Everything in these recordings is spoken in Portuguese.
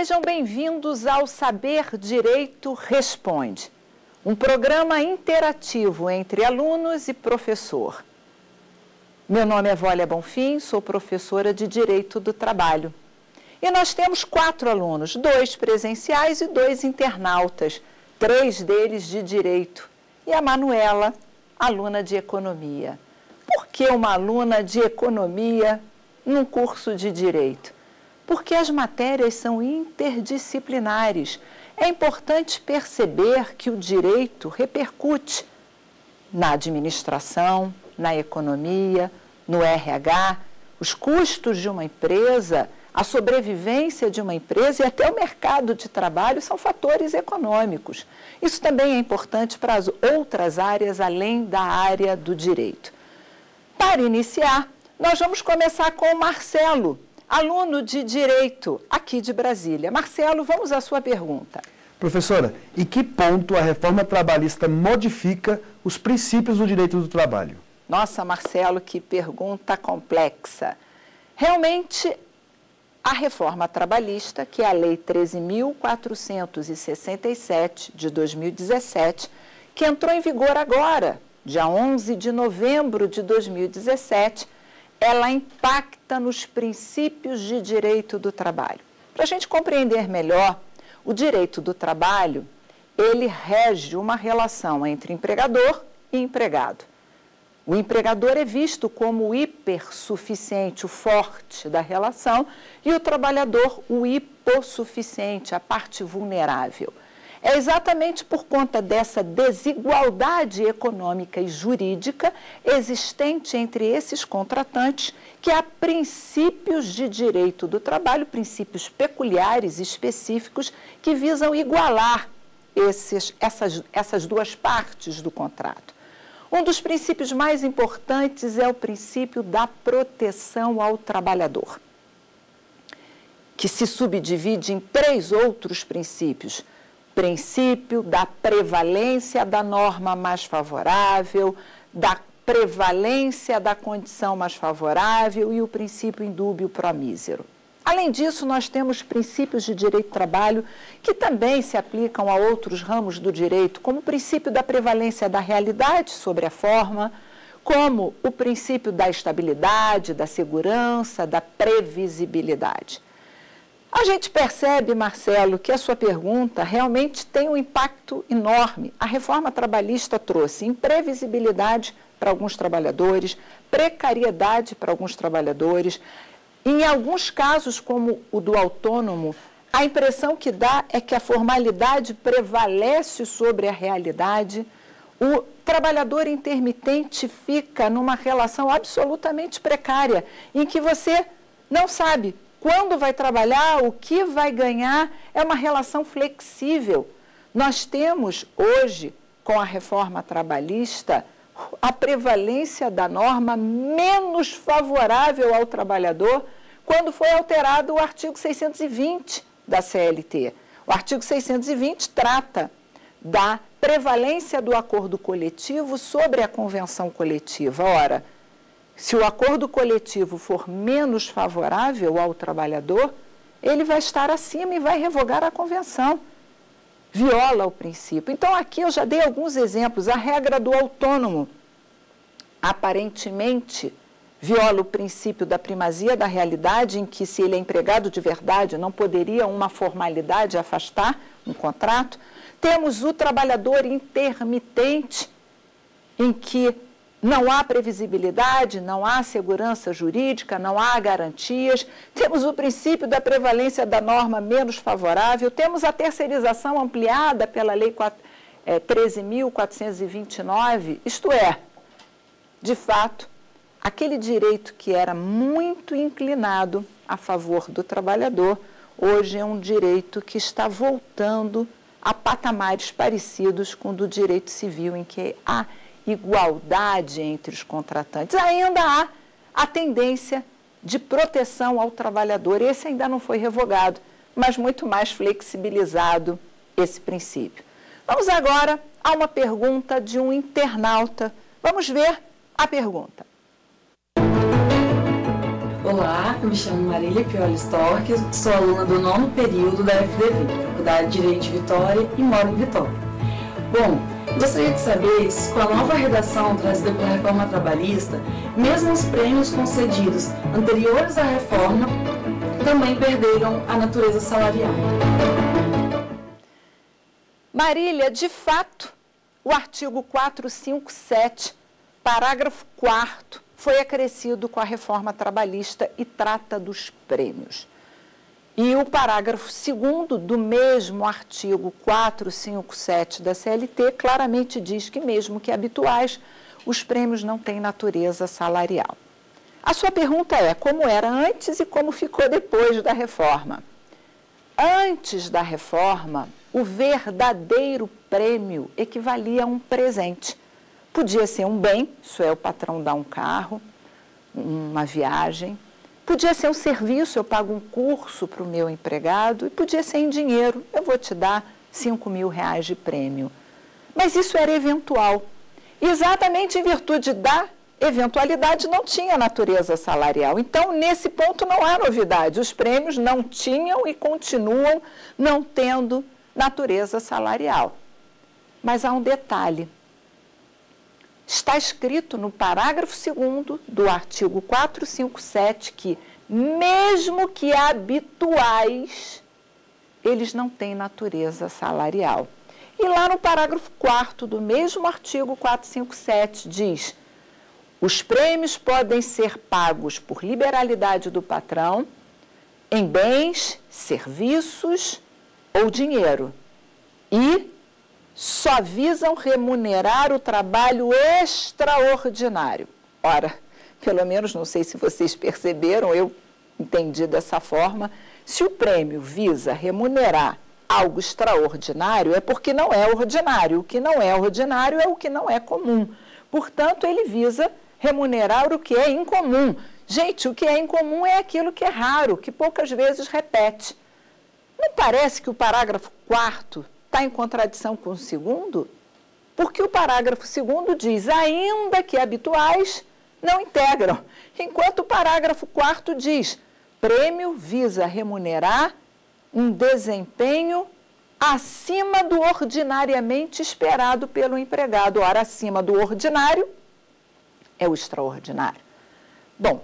Sejam bem-vindos ao Saber Direito Responde, um programa interativo entre alunos e professor. Meu nome é Vólia Bonfim, sou professora de Direito do Trabalho. E nós temos 4 alunos, 2 presenciais e 2 internautas, 3 deles de Direito. E a Manuela, aluna de Economia. Por que uma aluna de Economia num curso de Direito? Porque as matérias são interdisciplinares. É importante perceber que o direito repercute na administração, na economia, no RH, os custos de uma empresa, a sobrevivência de uma empresa e até o mercado de trabalho são fatores econômicos. Isso também é importante para as outras áreas além da área do direito. Para iniciar, nós vamos começar com o Marcelo, aluno de Direito aqui de Brasília. Marcelo, vamos à sua pergunta. Professora, em que ponto a reforma trabalhista modifica os princípios do direito do trabalho? Nossa, Marcelo, que pergunta complexa. Realmente, a reforma trabalhista, que é a Lei 13.467 de 2017, que entrou em vigor agora, dia 11 de novembro de 2017, ela impacta nos princípios de direito do trabalho. Para a gente compreender melhor, o direito do trabalho, ele rege uma relação entre empregador e empregado. O empregador é visto como o hipersuficiente, o forte da relação, e o trabalhador, o hipossuficiente, a parte vulnerável. É exatamente por conta dessa desigualdade econômica e jurídica existente entre esses contratantes que há princípios de direito do trabalho, princípios peculiares e específicos que visam igualar essas duas partes do contrato. Um dos princípios mais importantes é o princípio da proteção ao trabalhador, que se subdivide em 3 outros princípios. Princípio da prevalência da norma mais favorável, da prevalência da condição mais favorável e o princípio indúbio pro mísero. Além disso, nós temos princípios de direito do trabalho que também se aplicam a outros ramos do direito, como o princípio da prevalência da realidade sobre a forma, como o princípio da estabilidade, da segurança, da previsibilidade. A gente percebe, Marcelo, que a sua pergunta realmente tem um impacto enorme. A reforma trabalhista trouxe imprevisibilidade para alguns trabalhadores, precariedade para alguns trabalhadores. Em alguns casos, como o do autônomo, a impressão que dá é que a formalidade prevalece sobre a realidade. O trabalhador intermitente fica numa relação absolutamente precária, em que você não sabe quando vai trabalhar, o que vai ganhar, é uma relação flexível. Nós temos hoje, com a reforma trabalhista, a prevalência da norma menos favorável ao trabalhador quando foi alterado o artigo 620 da CLT. O artigo 620 trata da prevalência do acordo coletivo sobre a convenção coletiva. Ora, se o acordo coletivo for menos favorável ao trabalhador, ele vai estar acima e vai revogar a convenção. Viola o princípio. Então, aqui eu já dei alguns exemplos. A regra do autônomo, aparentemente, viola o princípio da primazia da realidade, em que, se ele é empregado de verdade, não poderia uma formalidade afastar um contrato. Temos o trabalhador intermitente, em que não há previsibilidade, não há segurança jurídica, não há garantias. Temos o princípio da prevalência da norma menos favorável. Temos a terceirização ampliada pela Lei 13.429. Isto é, de fato, aquele direito que era muito inclinado a favor do trabalhador, hoje é um direito que está voltando a patamares parecidos com o do direito civil, em que há igualdade entre os contratantes. Ainda há a tendência de proteção ao trabalhador. Esse ainda não foi revogado, mas muito mais flexibilizado esse princípio. Vamos agora a uma pergunta de um internauta. Vamos ver a pergunta. Olá, eu me chamo Marília Pioli Storck, sou aluna do 9º período da FDV, Faculdade de Direito de Vitória, e moro em Vitória. Bom, gostaria de saber se com a nova redação trazida pela reforma trabalhista, mesmo os prêmios concedidos anteriores à reforma também perderam a natureza salarial. Marília, de fato, o artigo 457, parágrafo 4º, foi acrescido com a reforma trabalhista e trata dos prêmios. E o parágrafo 2º do mesmo artigo 457 da CLT claramente diz que, mesmo que habituais, os prêmios não têm natureza salarial. A sua pergunta é como era antes e como ficou depois da reforma. Antes da reforma, o verdadeiro prêmio equivalia a um presente. Podia ser um bem, isso é, o patrão dá um carro, uma viagem. Podia ser um serviço, eu pago um curso para o meu empregado. E podia ser em dinheiro, eu vou te dar R$5.000 de prêmio. Mas isso era eventual. Exatamente em virtude da eventualidade não tinha natureza salarial. Então, nesse ponto não há novidade. Os prêmios não tinham e continuam não tendo natureza salarial. Mas há um detalhe. Está escrito no parágrafo 2º do artigo 457 que, mesmo que habituais, eles não têm natureza salarial. E lá no parágrafo 4º do mesmo artigo 457 diz: os prêmios podem ser pagos por liberalidade do patrão em bens, serviços ou dinheiro e só visam remunerar o trabalho extraordinário. Ora, pelo menos, não sei se vocês perceberam, eu entendi dessa forma, se o prêmio visa remunerar algo extraordinário, é porque não é ordinário. O que não é ordinário é o que não é comum. Portanto, ele visa remunerar o que é incomum. Gente, o que é incomum é aquilo que é raro, que poucas vezes repete. Não parece que o parágrafo 4º está em contradição com o 2º? Porque o parágrafo 2º diz, ainda que habituais, não integram. Enquanto o parágrafo 4º diz, prêmio visa remunerar um desempenho acima do ordinariamente esperado pelo empregado. Ora, acima do ordinário é o extraordinário. Bom,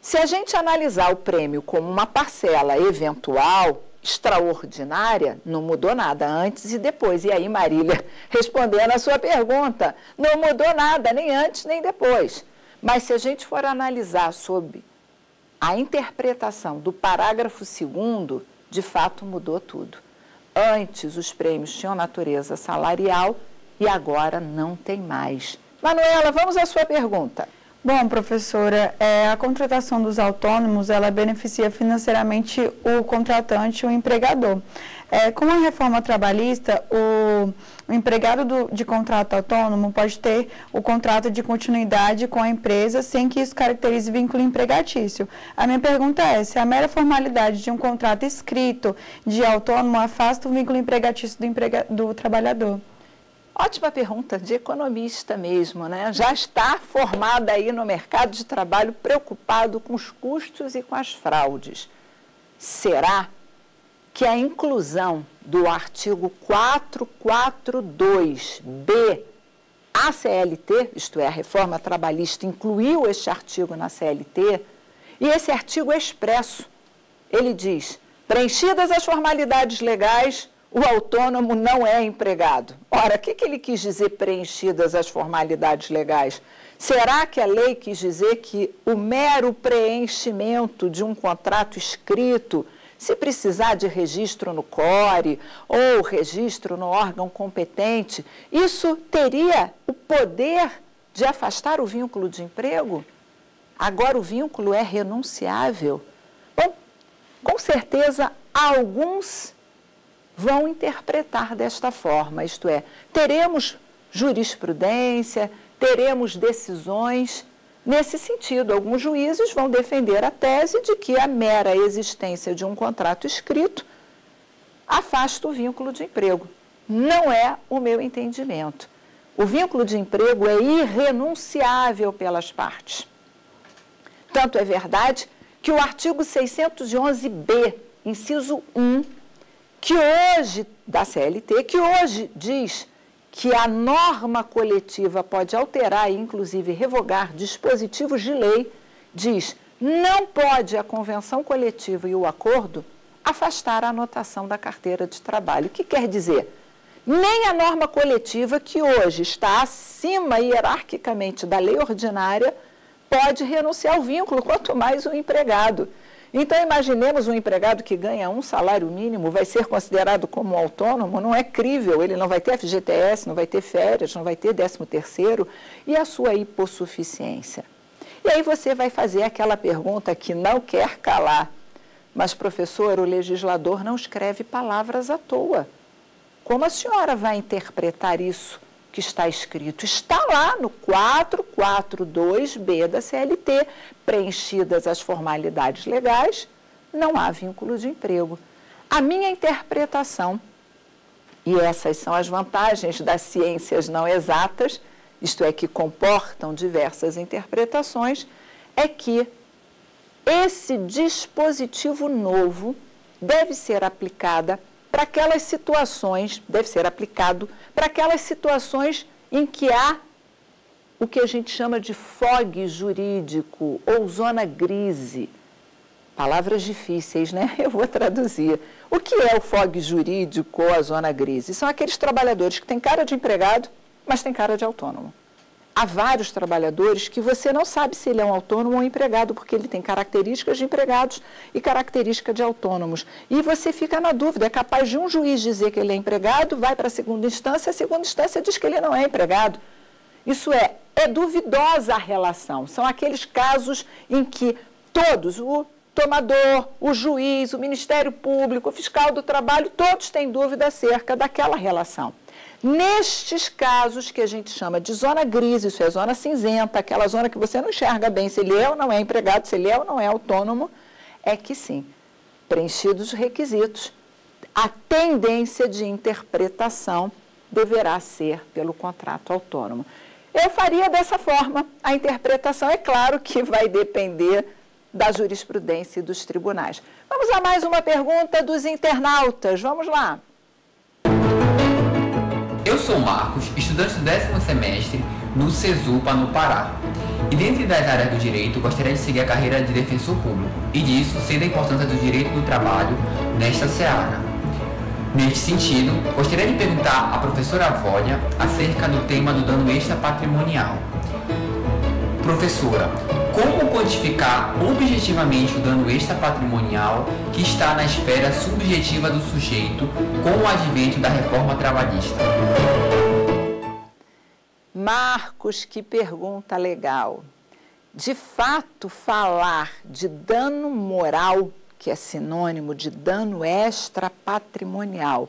se a gente analisar o prêmio como uma parcela eventual, extraordinária, não mudou nada antes e depois. E aí, Marília, respondendo a sua pergunta, não mudou nada, nem antes nem depois. Mas se a gente for analisar sob a interpretação do parágrafo 2º, de fato mudou tudo. Antes os prêmios tinham natureza salarial e agora não tem mais. Manuela, vamos à sua pergunta. Bom, professora, a contratação dos autônomos, ela beneficia financeiramente o contratante e o empregador. Com a reforma trabalhista, o empregado de contrato autônomo pode ter o contrato de continuidade com a empresa sem que isso caracterize vínculo empregatício. A minha pergunta é, se a mera formalidade de um contrato escrito de autônomo afasta o vínculo empregatício do trabalhador? Ótima pergunta, de economista mesmo, né? Já está formada aí no mercado de trabalho preocupado com os custos e com as fraudes. Será que a inclusão do artigo 442B à CLT, isto é, a reforma trabalhista incluiu este artigo na CLT, e esse artigo é expresso. Ele diz, preenchidas as formalidades legais, o autônomo não é empregado. Ora, o que ele quis dizer preenchidas as formalidades legais? Será que a lei quis dizer que o mero preenchimento de um contrato escrito, se precisar de registro no CORE ou registro no órgão competente, isso teria o poder de afastar o vínculo de emprego? Agora o vínculo é renunciável? Bom, com certeza alguns vão interpretar desta forma, isto é, teremos jurisprudência, teremos decisões nesse sentido. Alguns juízes vão defender a tese de que a mera existência de um contrato escrito afasta o vínculo de emprego. Não é o meu entendimento. O vínculo de emprego é irrenunciável pelas partes. Tanto é verdade que o artigo 611B, inciso 1, que hoje, da CLT, que hoje diz que a norma coletiva pode alterar e, inclusive, revogar dispositivos de lei, diz, não pode a convenção coletiva e o acordo afastar a anotação da carteira de trabalho. O que quer dizer? Nem a norma coletiva, que hoje está acima hierarquicamente da lei ordinária, pode renunciar ao vínculo, quanto mais o empregado. Então, imaginemos um empregado que ganha um salário mínimo, vai ser considerado como autônomo, não é crível, ele não vai ter FGTS, não vai ter férias, não vai ter 13º, e a sua hipossuficiência. E aí você vai fazer aquela pergunta que não quer calar, mas, professor, o legislador não escreve palavras à toa. Como a senhora vai interpretar isso que está escrito? Está lá no 442B da CLT, preenchidas as formalidades legais, não há vínculo de emprego. A minha interpretação, e essas são as vantagens das ciências não exatas, isto é, que comportam diversas interpretações, é que esse dispositivo novo deve ser aplicado para aquelas situações em que há o que a gente chama de fog jurídico ou zona grise. Palavras difíceis, né? Eu vou traduzir. O que é o fog jurídico ou a zona grise? São aqueles trabalhadores que têm cara de empregado, mas têm cara de autônomo. Há vários trabalhadores que você não sabe se ele é um autônomo ou um empregado, porque ele tem características de empregados e características de autônomos. E você fica na dúvida, é capaz de um juiz dizer que ele é empregado, vai para a segunda instância diz que ele não é empregado. Isso é duvidosa a relação. São aqueles casos em que todos, o tomador, o juiz, o Ministério Público, o fiscal do trabalho, todos têm dúvida acerca daquela relação. Nestes casos que a gente chama de zona grise, isso é zona cinzenta, aquela zona que você não enxerga bem se ele é ou não é empregado, se ele é ou não é autônomo, é que sim, preenchidos os requisitos, a tendência de interpretação deverá ser pelo contrato autônomo. Eu faria dessa forma. A interpretação, é claro, que vai depender da jurisprudência e dos tribunais. Vamos a mais uma pergunta dos internautas. Vamos lá. Eu sou Marcos, estudante do 10º semestre no CESUPA, no Pará. E dentre das áreas do direito, gostaria de seguir a carreira de defensor público. E disso, sei da importância do direito do trabalho nesta seara. Neste sentido, gostaria de perguntar à professora Vólia acerca do tema do dano extrapatrimonial. Professora, como quantificar objetivamente o dano extrapatrimonial que está na esfera subjetiva do sujeito com o advento da reforma trabalhista? Marcos, que pergunta legal. De fato, falar de dano moral, que é sinônimo de dano extrapatrimonial,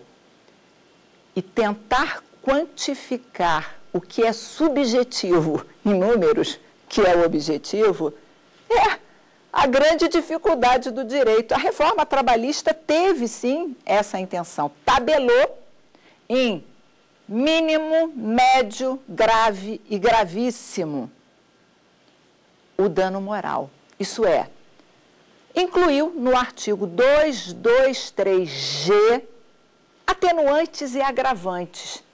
e tentar quantificar o que é subjetivo em números, que é o objetivo, é a grande dificuldade do direito. A reforma trabalhista teve, sim, essa intenção. Tabelou em mínimo, médio, grave e gravíssimo o dano moral. Isso é, incluiu no artigo 223G atenuantes e agravantes.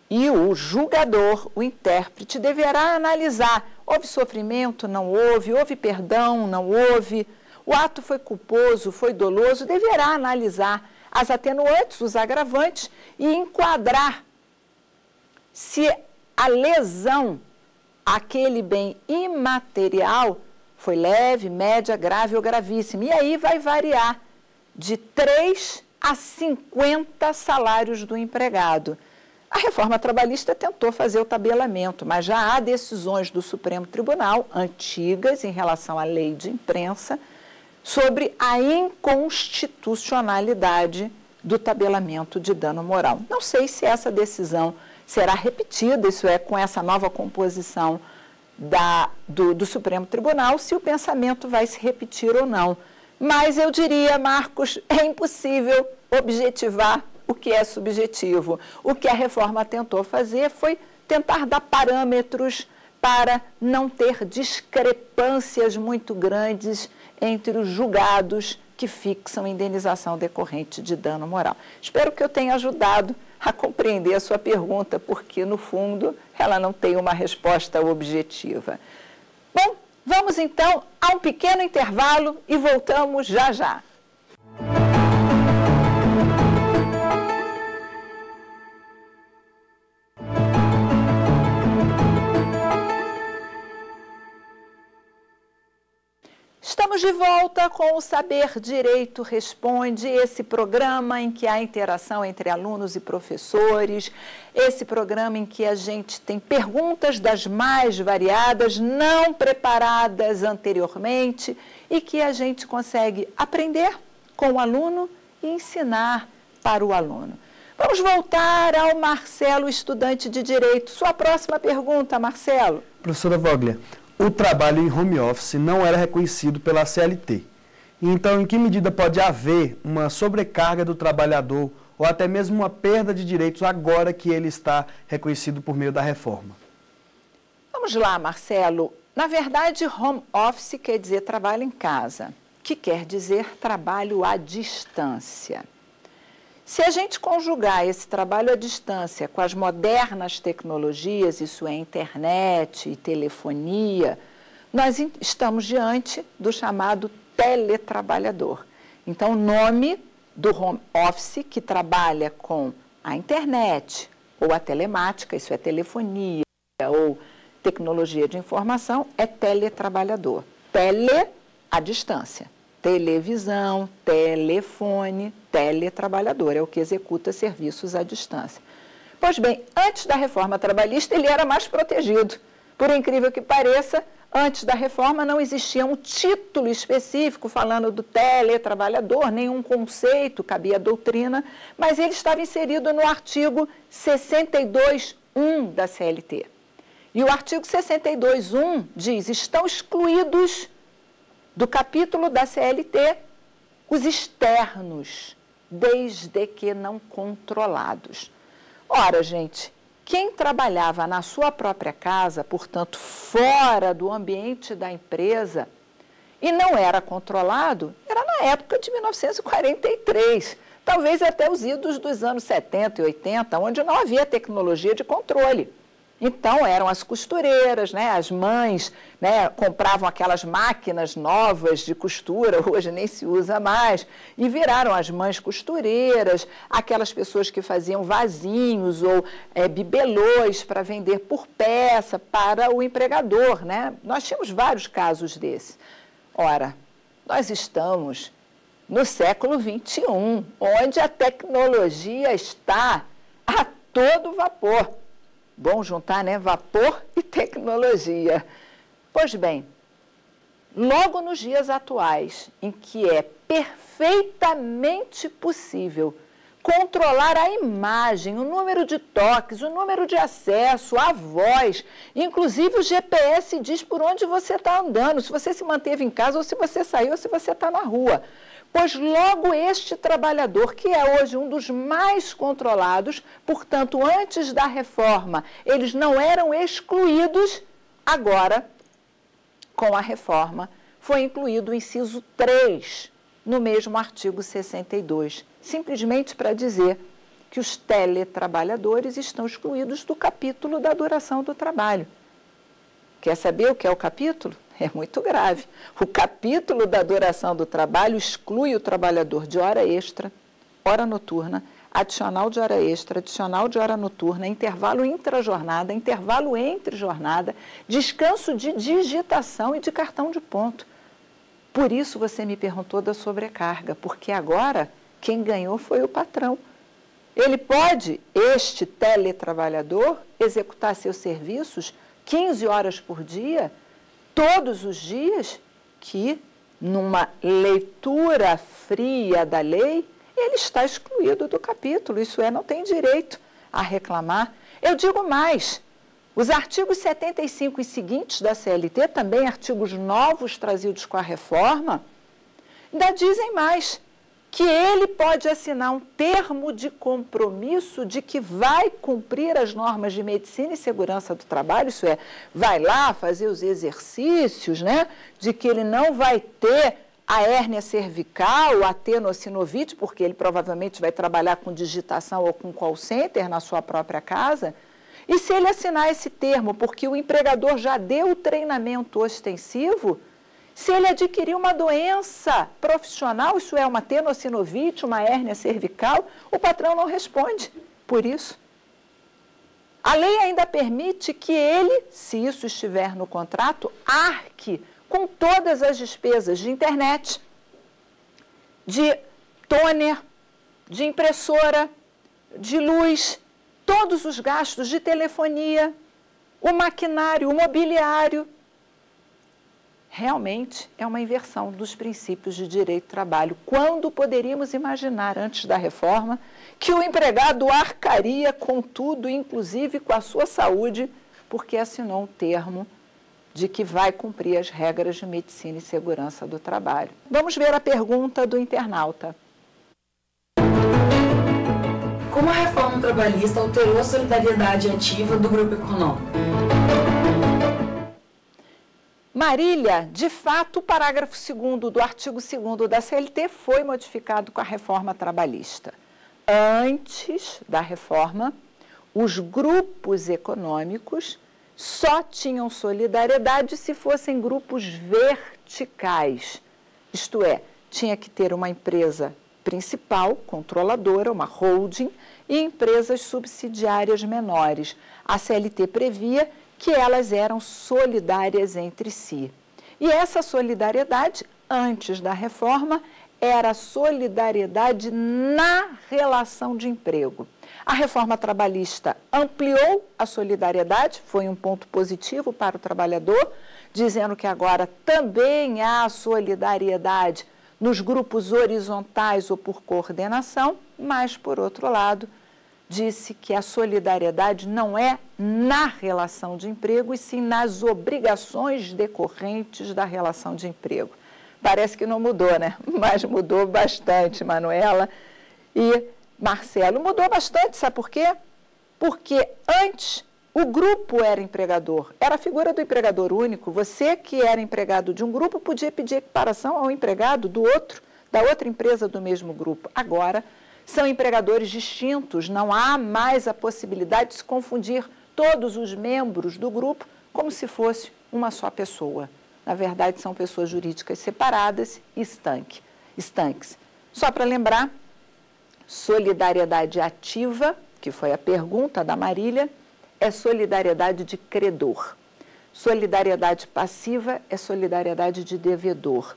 E o julgador, o intérprete, deverá analisar: houve sofrimento, não houve perdão, não houve, o ato foi culposo, foi doloso, deverá analisar as atenuantes, os agravantes e enquadrar se a lesão àquele bem imaterial foi leve, média, grave ou gravíssima. E aí vai variar de 3 a 50 salários do empregado. A reforma trabalhista tentou fazer o tabelamento, mas já há decisões do Supremo Tribunal, antigas, em relação à lei de imprensa, sobre a inconstitucionalidade do tabelamento de dano moral. Não sei se essa decisão será repetida, isso é, com essa nova composição do Supremo Tribunal, se o pensamento vai se repetir ou não. Mas eu diria, Marcos, é impossível objetivar o que é subjetivo. O que a reforma tentou fazer foi tentar dar parâmetros para não ter discrepâncias muito grandes entre os julgados que fixam indenização decorrente de dano moral. Espero que eu tenha ajudado a compreender a sua pergunta, porque, no fundo, ela não tem uma resposta objetiva. Bom, vamos então a um pequeno intervalo e voltamos já já. Estamos de volta com o Saber Direito Responde, esse programa em que há interação entre alunos e professores, esse programa em que a gente tem perguntas das mais variadas, não preparadas anteriormente, e que a gente consegue aprender com o aluno e ensinar para o aluno. Vamos voltar ao Marcelo, estudante de Direito. Sua próxima pergunta, Marcelo. Professora Voglia, o trabalho em home office não era reconhecido pela CLT. Então, em que medida pode haver uma sobrecarga do trabalhador ou até mesmo uma perda de direitos agora que ele está reconhecido por meio da reforma? Vamos lá, Marcelo. Na verdade, home office quer dizer trabalho em casa, que quer dizer trabalho à distância. Se a gente conjugar esse trabalho à distância com as modernas tecnologias, isso é internet e telefonia, nós estamos diante do chamado teletrabalhador. Então, o nome do home office, que trabalha com a internet ou a telemática, isso é telefonia ou tecnologia de informação, é teletrabalhador. Tele, à distância. Televisão, telefone, teletrabalhador, é o que executa serviços à distância. Pois bem, antes da reforma trabalhista, ele era mais protegido. Por incrível que pareça, antes da reforma não existia um título específico falando do teletrabalhador, nenhum conceito, cabia a doutrina, mas ele estava inserido no artigo 62.1 da CLT. E o artigo 62.1 diz: estão excluídos do capítulo da CLT os externos, desde que não controlados. Ora, gente, quem trabalhava na sua própria casa, portanto, fora do ambiente da empresa, e não era controlado, era na época de 1943, talvez até os idos dos anos 70 e 80, onde não havia tecnologia de controle. Então, eram as costureiras, né? As mães, né, compravam aquelas máquinas novas de costura, hoje nem se usa mais, e viraram as mães costureiras, aquelas pessoas que faziam vasinhos ou bibelôs para vender por peça para o empregador, né? Nós tínhamos vários casos desses. Ora, nós estamos no século XXI, onde a tecnologia está a todo vapor. Bom juntar, né? Vapor e tecnologia. Pois bem, logo nos dias atuais, em que é perfeitamente possível controlar a imagem, o número de toques, o número de acesso, a voz, inclusive o GPS diz por onde você está andando, se você se manteve em casa ou se você saiu ou se você está na rua. Pois logo este trabalhador, que é hoje um dos mais controlados, portanto, antes da reforma, eles não eram excluídos, agora, com a reforma, foi incluído o inciso 3 no mesmo artigo 62, simplesmente para dizer que os teletrabalhadores estão excluídos do capítulo da duração do trabalho. Quer saber o que é o capítulo? É muito grave. O capítulo da duração do trabalho exclui o trabalhador de hora extra, hora noturna, adicional de hora extra, adicional de hora noturna, intervalo intrajornada, intervalo entre jornada, descanso de digitação e de cartão de ponto. Por isso você me perguntou da sobrecarga, porque agora quem ganhou foi o patrão. Ele pode, este teletrabalhador, executar seus serviços 15 horas por dia, todos os dias, que, numa leitura fria da lei, ele está excluído do capítulo, isso é, não tem direito a reclamar. Eu digo mais, os artigos 75 e seguintes da CLT, também artigos novos trazidos com a reforma, ainda dizem mais, que ele pode assinar um termo de compromisso de que vai cumprir as normas de medicina e segurança do trabalho, isso é, vai lá fazer os exercícios, né, de que ele não vai ter a hérnia cervical, a tenossinovite, porque ele provavelmente vai trabalhar com digitação ou com call center na sua própria casa, e se ele assinar esse termo, porque o empregador já deu o treinamento ostensivo, se ele adquirir uma doença profissional, isso é uma tenossinovite, uma hérnia cervical, o patrão não responde por isso. A lei ainda permite que ele, se isso estiver no contrato, arque com todas as despesas de internet, de toner, de impressora, de luz, todos os gastos de telefonia, o maquinário, o mobiliário. Realmente é uma inversão dos princípios de direito do trabalho. Quando poderíamos imaginar, antes da reforma, que o empregado arcaria com tudo, inclusive com a sua saúde, porque assinou um termo de que vai cumprir as regras de medicina e segurança do trabalho. Vamos ver a pergunta do internauta. Como a reforma trabalhista alterou a solidariedade ativa do grupo econômico? Marília, de fato, o parágrafo 2º do artigo 2º da CLT foi modificado com a reforma trabalhista. Antes da reforma, os grupos econômicos só tinham solidariedade se fossem grupos verticais. Isto é, tinha que ter uma empresa principal, controladora, uma holding, e empresas subsidiárias menores. A CLT previa que elas eram solidárias entre si. E essa solidariedade, antes da reforma, era solidariedade na relação de emprego. A reforma trabalhista ampliou a solidariedade, foi um ponto positivo para o trabalhador, dizendo que agora também há solidariedade nos grupos horizontais ou por coordenação, mas, por outro lado, disse que a solidariedade não é na relação de emprego, e sim nas obrigações decorrentes da relação de emprego. Parece que não mudou, né? Mas mudou bastante, Manuela e Marcelo. Mudou bastante, sabe por quê? Porque antes o grupo era empregador, era a figura do empregador único. Você que era empregado de um grupo podia pedir equiparação ao empregado do outro, da outra empresa do mesmo grupo. Agora, são empregadores distintos, não há mais a possibilidade de se confundir todos os membros do grupo como se fosse uma só pessoa. Na verdade, são pessoas jurídicas separadas e estanques. Só para lembrar, solidariedade ativa, que foi a pergunta da Marília, é solidariedade de credor. Solidariedade passiva é solidariedade de devedor.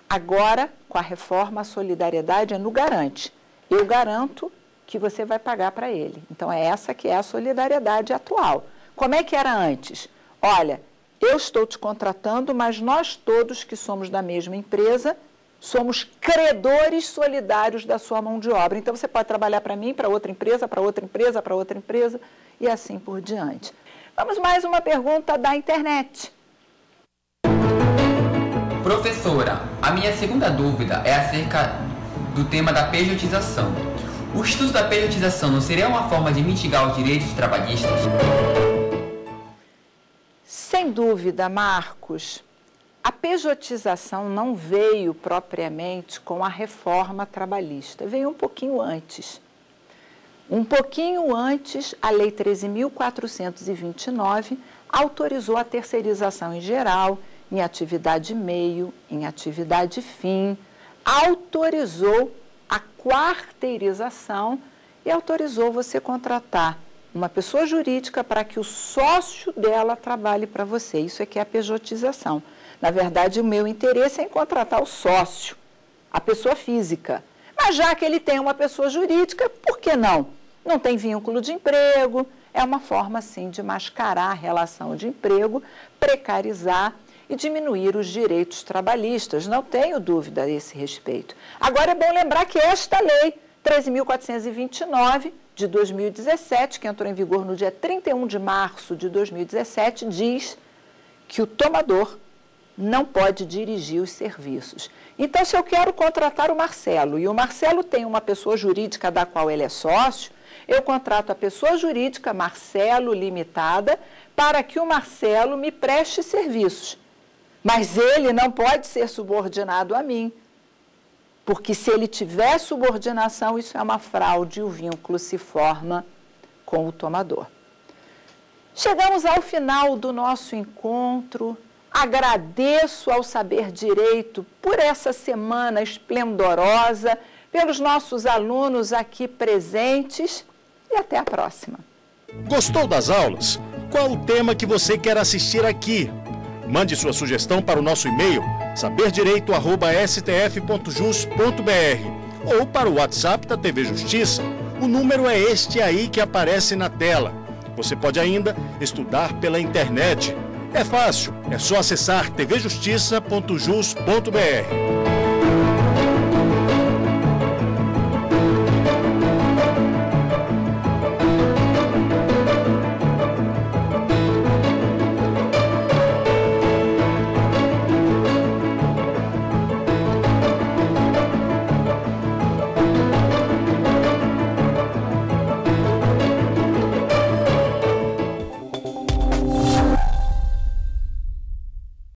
Agora, com a reforma, a solidariedade é no garante. Eu garanto que você vai pagar para ele. Então, é essa que é a solidariedade atual. Como é que era antes? Olha, eu estou te contratando, mas nós todos que somos da mesma empresa somos credores solidários da sua mão de obra. Então, você pode trabalhar para mim, para outra empresa, para outra empresa, para outra empresa e assim por diante. Vamos mais uma pergunta da internet. Professora, a minha segunda dúvida é acerca do tema da pejotização. O estudo da pejotização não seria uma forma de mitigar os direitos trabalhistas? Sem dúvida, Marcos. A pejotização não veio propriamente com a reforma trabalhista, veio um pouquinho antes. Um pouquinho antes, a Lei 13.429 autorizou a terceirização em geral, em atividade meio, em atividade fim, autorizou a quarteirização e autorizou você contratar uma pessoa jurídica para que o sócio dela trabalhe para você. Isso é que é a pejotização. Na verdade, o meu interesse é em contratar o sócio, a pessoa física. Mas já que ele tem uma pessoa jurídica, por que não? Não tem vínculo de emprego, é uma forma, sim, de mascarar a relação de emprego, precarizar e diminuir os direitos trabalhistas. Não tenho dúvida a esse respeito. Agora, é bom lembrar que esta lei, 13.429, de 2017, que entrou em vigor no dia 31 de março de 2017, diz que o tomador não pode dirigir os serviços. Então, se eu quero contratar o Marcelo, e o Marcelo tem uma pessoa jurídica da qual ele é sócio, eu contrato a pessoa jurídica Marcelo Limitada para que o Marcelo me preste serviços. Mas ele não pode ser subordinado a mim, porque se ele tiver subordinação, isso é uma fraude e o vínculo se forma com o tomador. Chegamos ao final do nosso encontro. Agradeço ao Saber Direito por essa semana esplendorosa, pelos nossos alunos aqui presentes e até a próxima. Gostou das aulas? Qual o tema que você quer assistir aqui? Mande sua sugestão para o nosso e-mail saberdireito@stf.jus.br ou para o WhatsApp da TV Justiça. O número é este aí que aparece na tela. Você pode ainda estudar pela internet. É fácil, é só acessar tvjustiça.jus.br.